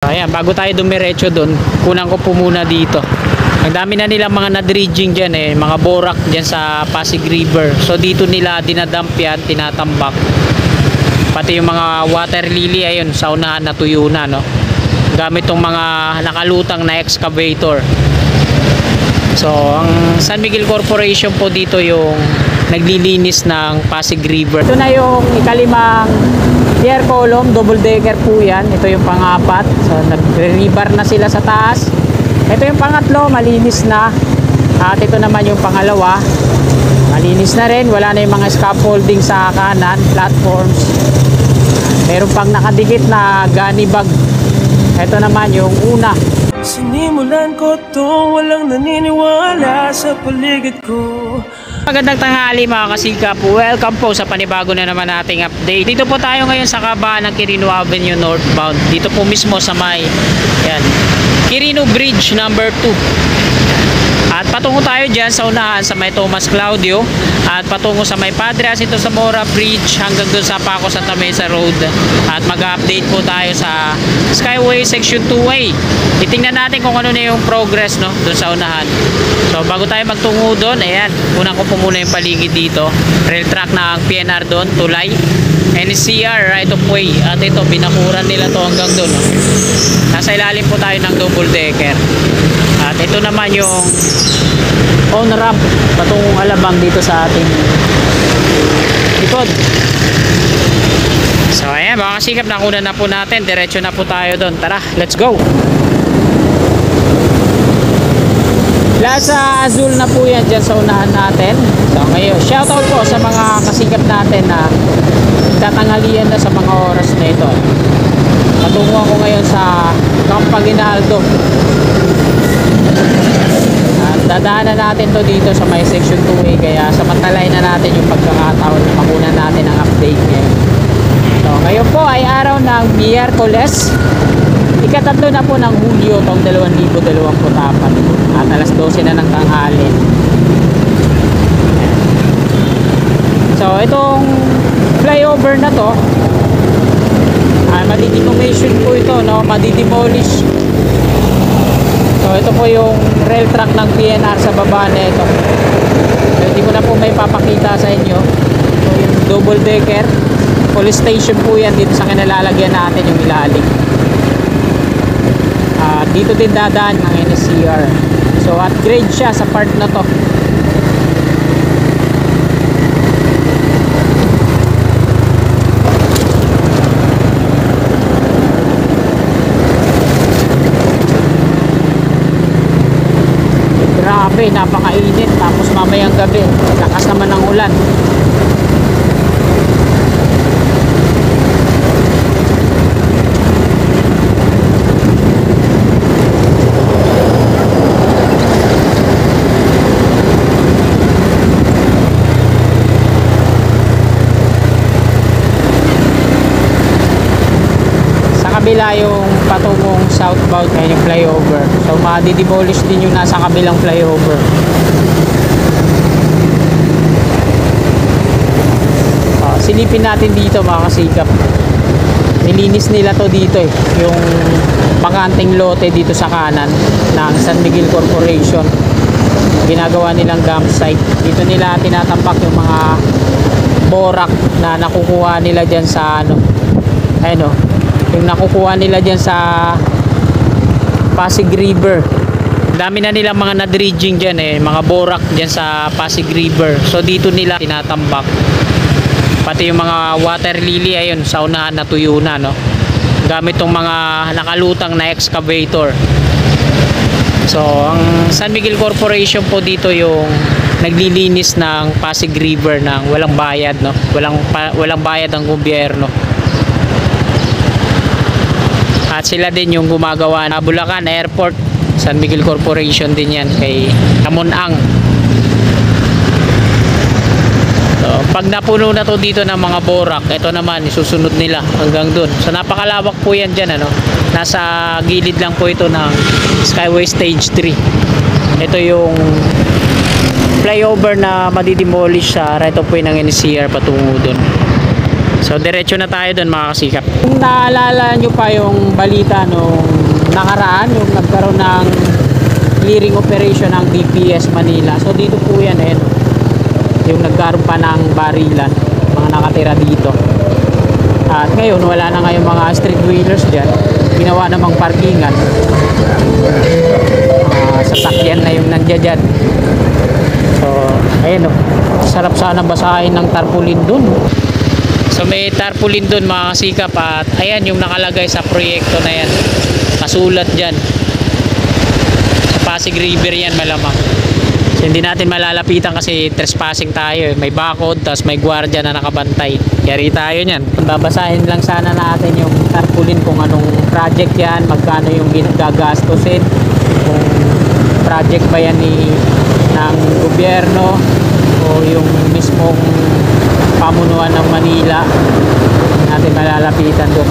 Ayan, bago tayo dumiretso doon, kunan ko po muna dito. Ang dami na nilang mga na-dredging dyan mga borak dyan sa Pasig River. So dito nila dinadump yan, tinatambak. Pati yung mga water lily, ayun, sa unahan natuyo na, no? Gamit tong mga nakalutang na excavator. So ang San Miguel Corporation po dito yung naglilinis ng Pasig River. Ito na yung ikalimang pier column, double decker po yan. Ito yung pang-apat. So nagre-rebar na sila sa taas. Ito yung pangatlo, malinis na. At ito naman yung pangalawa, malinis na rin. Wala na yung mga scaffolding sa kanan, platforms. Meron pang nakadikit na gunny bag. Ito naman yung una. Sinimulan ko to, walang naniniwala sa paligid ko. Magandang tanghali mga kasikap. Welcome po sa panibago na naman nating update. Dito po tayo ngayon sa kabaan ng Quirino Avenue northbound. Dito po mismo sa may Quirino Bridge number 2. At patungo tayo dyan sa unahan sa may Tomas Claudio. At patungo sa may Padre Jacinto Zamora Bridge hanggang doon sa Paco Santa Mesa Road. At mag-update po tayo sa Skyway Section 2A. Titingnan natin kung ano na yung progress, no, doon sa unahan. So bago tayo magtungo doon, ayan, unang ko po muna yung paligid dito. Rail track ng PNR doon, tulay. NCR right of way. At ito, binakuran nila to hanggang doon, no? Nasa ilalim po tayo ng double decker. At ito naman yung on ramp patungong Alabang dito sa ating likod. So ayan mga kasikap, nakunan na po natin. Diretso na po tayo doon. Tara, let's go. Plaza Azul na po yan dyan sa unahan natin. So ngayon, shoutout po sa mga kasikap natin na tatanghalian na sa mga oras na ito. Patungo ako ngayon sa Camp Aguinaldo. At dadaanan natin to dito sa may section 2A, kaya samantalay na natin yung pagkakataon na makunan natin ang update ngayon. So ngayon po ay araw ng Miyerkules, ika-3 na po ng Hulyo taong 2024 at alas 12 na ng tanghali. So itong flyover na to madi-decommission po ito, no? Madi-demolish. So ito po yung rail track ng PNR sa baba na ito. So, hindi ko na po may papakita sa inyo. So yung double decker police station po yan dito sa kinalalagyan natin yung ilalim. Dito din dadaan ng NCR. So upgrade siya sa part na to. Grabe, napakainit. Tapos mamayang gabi, lakas naman ng ulan. Kabila yung patungong southbound ngayon yung flyover. So madi-demolish din yung nasa kabilang flyover. Silipin natin dito mga kasikap. Nilinis nila to dito yung bakanting lote dito sa kanan ng San Miguel Corporation. Ginagawa nilang dump site. Dito nila tinatambak yung mga borak na nakukuha nila dyan sa yung nakukuha nila dyan sa Pasig River. Dami na nilang mga na-dredging dyan mga borak dyan sa Pasig River. So dito nila tinatambak. Pati yung mga water lily, ayun, sa unahan natuyo na, no? Gamit tong mga nakalutang na excavator. So ang San Miguel Corporation po dito yung naglilinis ng Pasig River ng walang bayad, no? Walang bayad ang gobyerno. At sila din yung gumagawa na Bulacan Airport. San Miguel Corporation din yan kay Kamunang. So pag napuno na to dito ng mga borak, ito naman isusunod nila hanggang dun. So napakalawak po yan dyan, ano? Nasa gilid lang po ito ng Skyway Stage 3. Ito yung flyover na madi-demolish sa right of way ng NCR patungo dun. So diretso na tayo doon mga kasikap. Kung naalala nyo pa yung balita nung nakaraan, yung nagkaroon ng clearing operation ng DPS Manila. So dito po yan yung nagkaroon pa ng barilan, mga nakatira dito. At ngayon wala na ngayong mga street wheelers dyan, ginawa namang parkingan. Sasakyan na yung nandiyan dyan. So ayan sarap sana basahin ng tarpaulin dun. So may tarpaulin dun mga kasikap, at ayan yung nakalagay sa proyekto na yan, kasulat dyan sa Pasig River yan malamang. So hindi natin malalapitan kasi trespassing tayo, may bakod tapos may gwardiya na nakabantay, yari tayo nyan. Babasahin lang sana natin yung tarpaulin kung anong project yan, magkano yung gagastusin, kung project ba yan ng gobyerno o yung mismong pamunuan ng Manila. Natin malalapitan doon.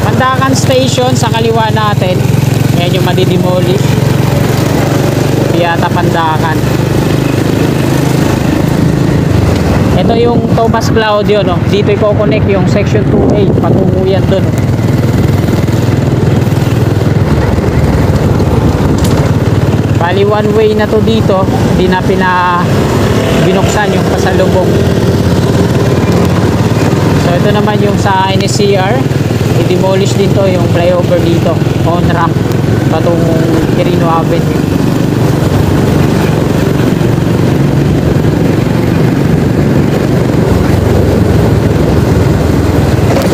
Pandakan Station sa kaliwa natin, ayan yung madidemolish. Piyata Pandakan. Ito yung Tomas Claudio, no? Dito i-connect yung section 2A patungo yan doon. Bali one way na to dito, hindi na binuksan yung pasalubong. So ito naman yung sa NSCR, i-demolish dito yung flyover dito, on ramp patungong Quirino Avenue.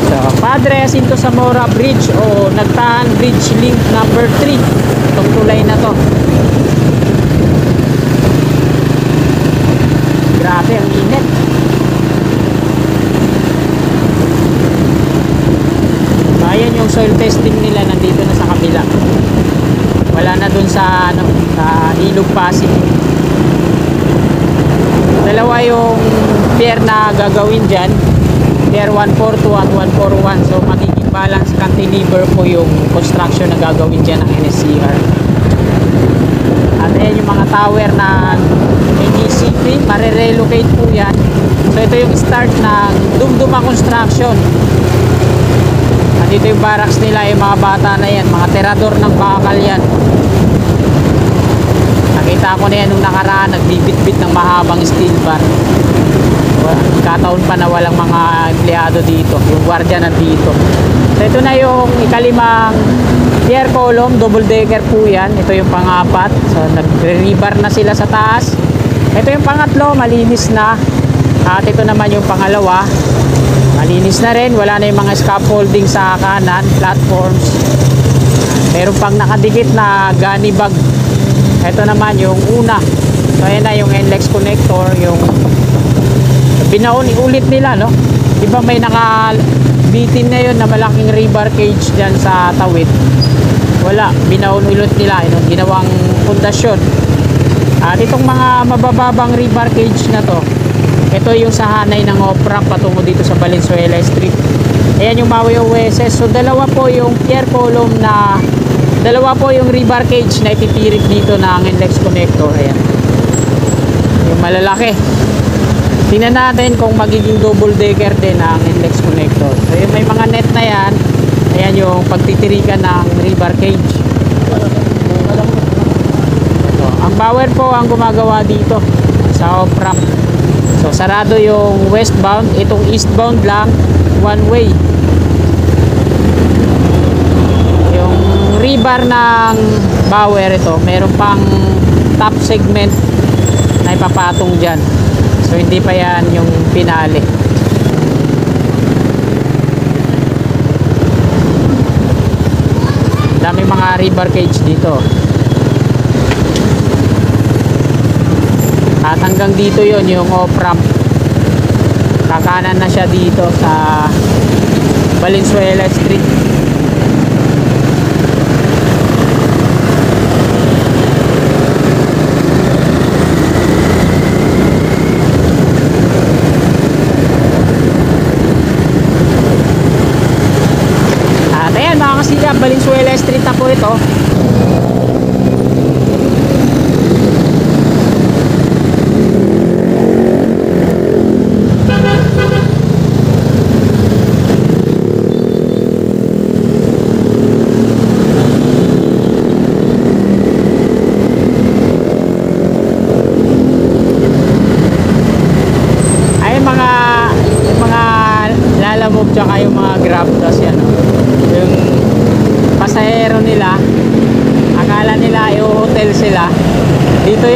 So Padre Jacinto Zamora Bridge o Nagtaan Bridge Link number 3, itong tulay na to. Grabe ang init. Ayan yung soil testing nila, nandito na sa kabila. Wala na dun sa sa Ilog Pasig. Dalawa yung pier na gagawin dyan, pier 142 at 141. So magiging balance cantilever po yung construction na gagawin dyan ng NSCR. At ayan yung mga tower na AGCP, mare-relocate po yan. So ito yung start ng Dumduma Construction. Dito yung barracks nila, yung mga bata na yan, mga terador ng bakal yan. Nakita ko na yan nung nakaraan, nagbibit-bit ng mahabang steel bar. Kataon pa na walang mga empleyado dito, yung gwardiya nandito. So ito na yung ikalimang pier column, double decker po yan. Ito yung pangapat, so nagre-rebar na sila sa taas. Ito yung pangatlo, malinis na. At ito naman yung pangalawa, malinis na rin, wala na yung mga scaffolding sa kanan, platforms. Meron pang nakadikit na gunny bag. Ito naman yung una. So ayan na yung NLEX connector, yung binaon ulit nila, no? Diba may nakabitin na yun na malaking rebar cage dyan sa tawid. Wala, binaon ulit nila, yun, ginawang pundasyon. At itong mga mabababang rebar cage na to, ito yung sa hanay ng off-ramp patungo dito sa Valenzuela Street. Ayan yung Maui OSS. So dalawa po yung pier column na, dalawa po yung rebar cage na ititirik dito ng NLEX connector. Ayan yung malalaki. Tingnan natin kung magiging double decker din ang NLEX connector. So yung may mga net na yan, ayan yung pagtitirikan ng rebar cage. So, ang Bauer po ang gumagawa dito sa off-ramp. So sarado yung westbound, itong eastbound lang one way. Yung rebar ng Bauer ito, meron pang top segment na ipapatong dyan. So hindi pa yan yung pinali. Dami mga rebar cage dito. At hanggang dito yon yung off-ramp. Kakanan na siya dito sa Valenzuela Street. At ayan mga kasilya, Valenzuela Street na po ito.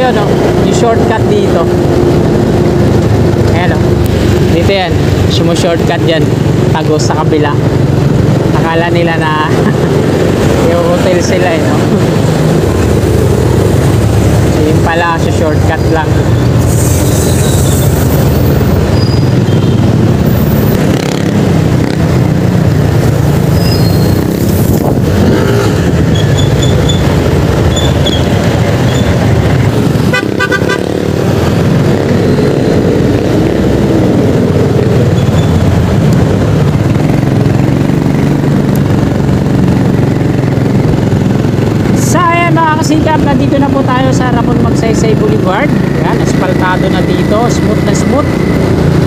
yun, oh, yung shortcut dito. Ayan, oh. Dito yan, shortcut dyan, tagos sa kabila. Akala nila na yung hotel sila, eh, no? So, yun pala, shortcut lang. Kasikap, nandito na po tayo sa Ramon Magsaysay Boulevard. Yan, aspaltado na dito, smooth na smooth.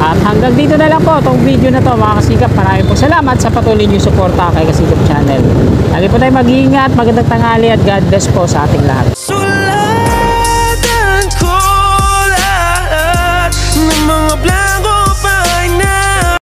At hanggang dito na lang po itong video na to mga kasikap. Maraming po salamat sa patuloy niyo suporta kay Kasikap Channel. Lagi po tayo mag-iingat, magandang tanghali at God bless po sa ating lahat.